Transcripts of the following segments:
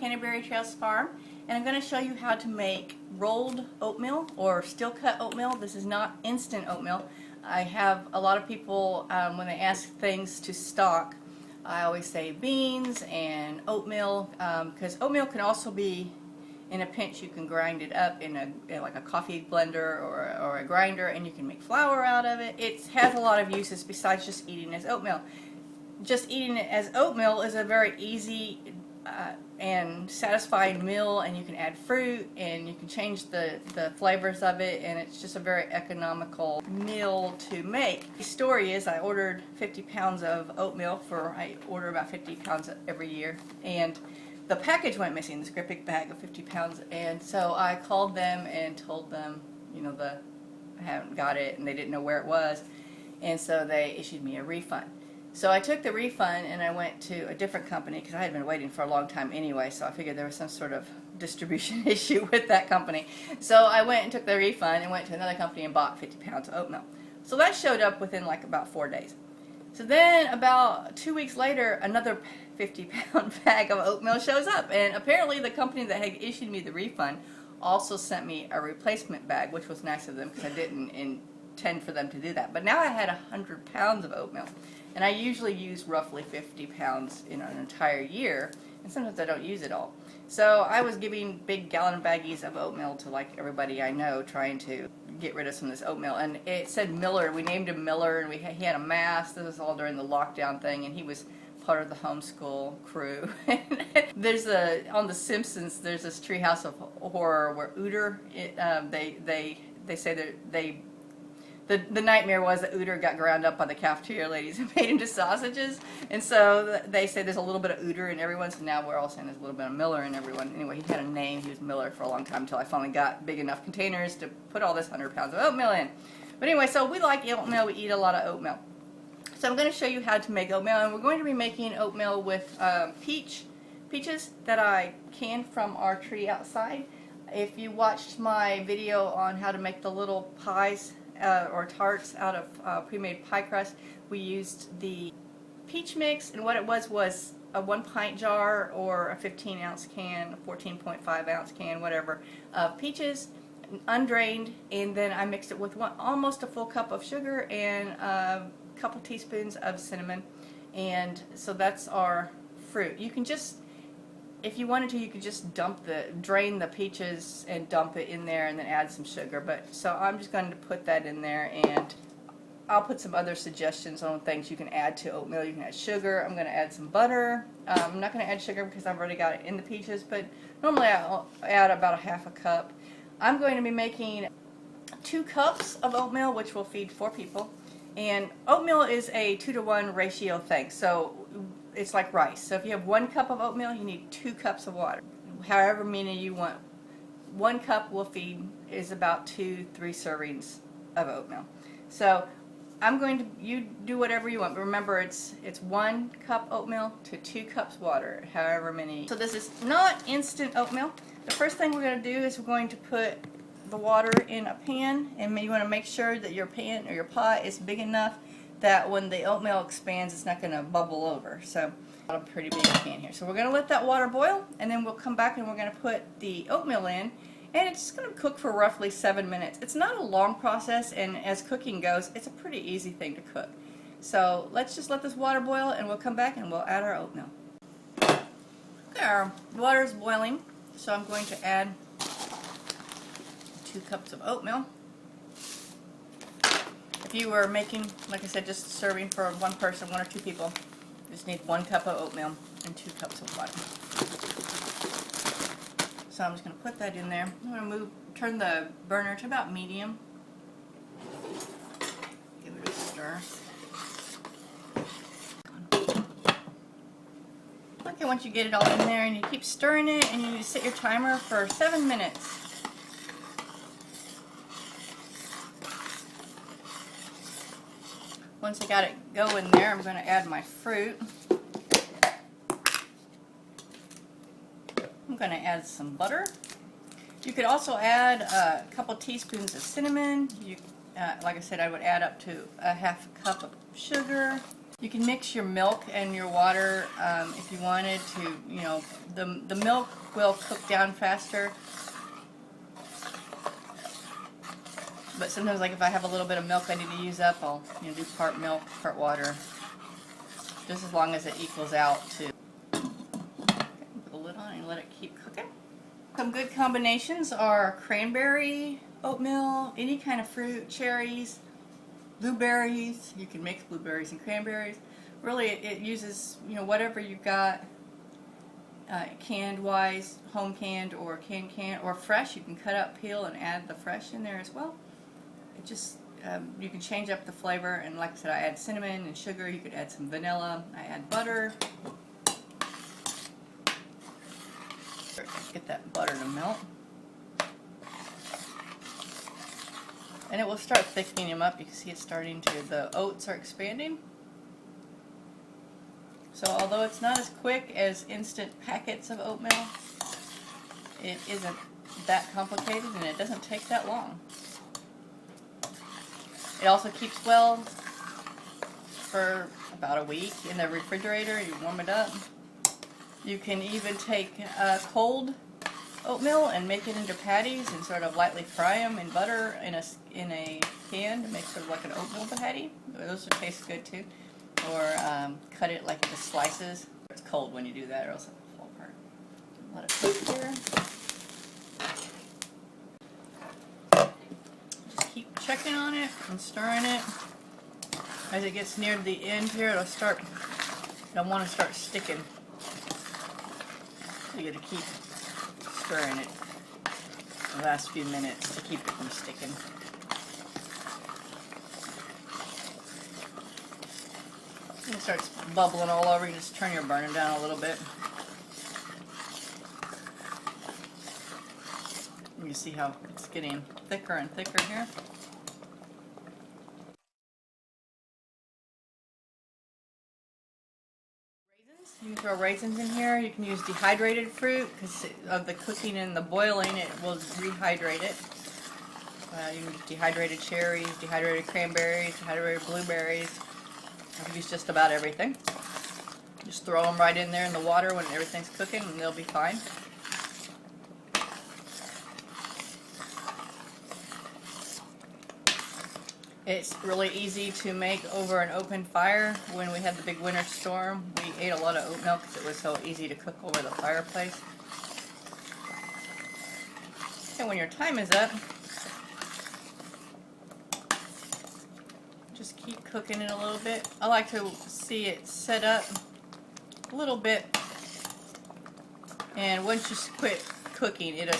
Canterbury Trails Farm, and I'm going to show you how to make rolled oatmeal or steel cut oatmeal. This is not instant oatmeal. I have a lot of people, when they ask things to stock, I always say beans and oatmeal, because oatmeal can also be, in a pinch, you can grind it up in like a coffee blender or a grinder, and you can make flour out of it. It has a lot of uses besides just eating as oatmeal. Just eating it as oatmeal is a very easy and satisfying meal, and you can add fruit and you can change the flavors of it, and it's just a very economical meal to make. The story is I ordered 50 pounds of oatmeal I order about 50 pounds every year, and the package went missing, this great big bag of 50 pounds, and so I called them and told them, I haven't got it, and they didn't know where it was, and so they issued me a refund. So I took the refund and I went to a different company because I had been waiting for a long time anyway, so I figured there was some sort of distribution issue with that company. So I went and took the refund and went to another company and bought 50 pounds of oatmeal. So that showed up within like about 4 days. So then about 2 weeks later, another 50-pound bag of oatmeal shows up, and apparently the company that had issued me the refund also sent me a replacement bag, which was nice of them because I didn't intend for them to do that. But now I had 100 pounds of oatmeal. And I usually use roughly 50 pounds in an entire year, and sometimes I don't use it all. So I was giving big gallon baggies of oatmeal to like everybody I know, trying to get rid of some of this oatmeal. And it said Miller. We named him Miller, and he had a mask. This was all during the lockdown thing, and he was part of the homeschool crew. There's on The Simpsons, there's this treehouse of horror where Ooter, they say that the nightmare was that Ooter got ground up by the cafeteria ladies and made into sausages, and so they say there's a little bit of Ooter in everyone, so now we're all saying there's a little bit of Miller in everyone. Anyway, he had a name, he was Miller for a long time until I finally got big enough containers to put all this 100 pounds of oatmeal in. But anyway, so we like oatmeal, we eat a lot of oatmeal. So I'm going to show you how to make oatmeal, and we're going to be making oatmeal with peaches that I canned from our tree outside. If you watched my video on how to make the little pies or tarts out of pre-made pie crust, we used the peach mix, and what it was a 1 pint jar or a 15-ounce can, a 14.5-ounce can, whatever, of peaches, undrained, and then I mixed it with almost a full cup of sugar and a couple teaspoons of cinnamon, and so that's our fruit. You can just, if you wanted to, you could just drain the peaches and dump it in there and then add some sugar. But so I'm just going to put that in there, and I'll put some other suggestions on things you can add to oatmeal. You can add sugar. I'm going to add some butter. I'm not going to add sugar because I've already got it in the peaches, but normally I'll add about a half a cup. I'm going to be making 2 cups of oatmeal, which will feed 4 people. And oatmeal is a 2-to-1 ratio thing. So it's like rice. So if you have 1 cup of oatmeal, you need 2 cups of water. However many you want. 1 cup is about 2-3 servings of oatmeal. So you do whatever you want. But remember, it's 1 cup oatmeal to 2 cups water, however many. So this is not instant oatmeal. The first thing we're going to do is we're going to put the water in a pan, and you want to make sure that your pan or your pot is big enough that when the oatmeal expands, it's not going to bubble over. So I've got a pretty big pan here. So we're going to let that water boil, and then we'll come back and we're going to put the oatmeal in, and it's going to cook for roughly 7 minutes. It's not a long process, and as cooking goes, it's a pretty easy thing to cook. So let's just let this water boil, and we'll come back and we'll add our oatmeal. Okay, our water is boiling, so I'm going to add 2 cups of oatmeal. If you were making, like I said, just serving for 1 person, 1 or 2 people, you just need 1 cup of oatmeal and 2 cups of water. So I'm just going to put that in there. I'm going to turn the burner to about medium. Give it a stir. Okay, once you get it all in there, and you keep stirring it, and you set your timer for 7 minutes. Once I got it going there, I'm going to add my fruit. I'm going to add some butter. You could also add a couple teaspoons of cinnamon. like I said, I would add up to a half a cup of sugar. You can mix your milk and your water if you wanted to. You know, the milk will cook down faster. But sometimes, like if I have a little bit of milk I need to use up, I'll do part milk, part water. Just as long as it equals out to. Okay, put the lid on and let it keep cooking. Some good combinations are cranberry oatmeal, any kind of fruit, cherries, blueberries. You can mix blueberries and cranberries. Really, it uses whatever you've got, canned wise, home canned or canned or fresh. You can cut up, peel, and add the fresh in there as well. It just you can change up the flavor, and like I said, I add cinnamon and sugar. You could add some vanilla. I add butter. Get that butter to melt. And it will start thickening them up. You can see it's starting to, the oats are expanding. So although it's not as quick as instant packets of oatmeal, it isn't that complicated and it doesn't take that long. It also keeps well for about a week in the refrigerator. You warm it up. You can even take cold oatmeal and make it into patties and sort of lightly fry them in butter in a can to make sort of like an oatmeal patty. Those will taste good too. Or cut it like into slices. It's cold when you do that, or else it'll fall apart. Let it cook here. Just keep checking on it and stirring it. As it gets near the end here, it'll want to start sticking. So you got to keep stirring it the last few minutes to keep it from sticking. When it starts bubbling all over, you just turn your burner down a little bit. You can see how it's getting thicker and thicker here. You can throw raisins in here. You can use dehydrated fruit because of the cooking and the boiling, it will rehydrate it. You can use dehydrated cherries, dehydrated cranberries, dehydrated blueberries. I can use just about everything. Just throw them right in there in the water when everything's cooking and they'll be fine. It's really easy to make over an open fire. When we had the big winter storm, we ate a lot of oatmeal because it was so easy to cook over the fireplace. And when your time is up, just keep cooking it a little bit. I like to see it set up a little bit, and once you quit cooking, it'll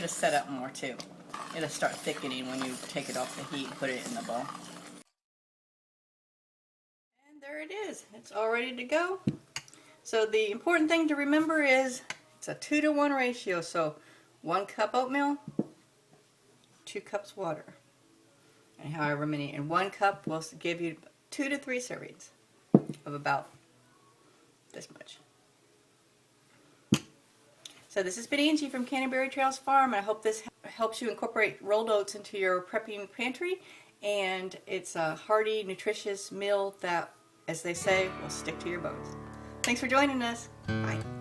set up more too. It'll start thickening when you take it off the heat and put it in the bowl. And there it is. It's all ready to go. So the important thing to remember is it's a 2-to-1 ratio. So 1 cup oatmeal, 2 cups water. And however many. And 1 cup will give you 2 to 3 servings of about this much. So this has been Angie from Canterbury Trails Farm. I hope this helps you incorporate rolled oats into your prepping pantry. And it's a hearty, nutritious meal that, as they say, will stick to your bones. Thanks for joining us. Bye.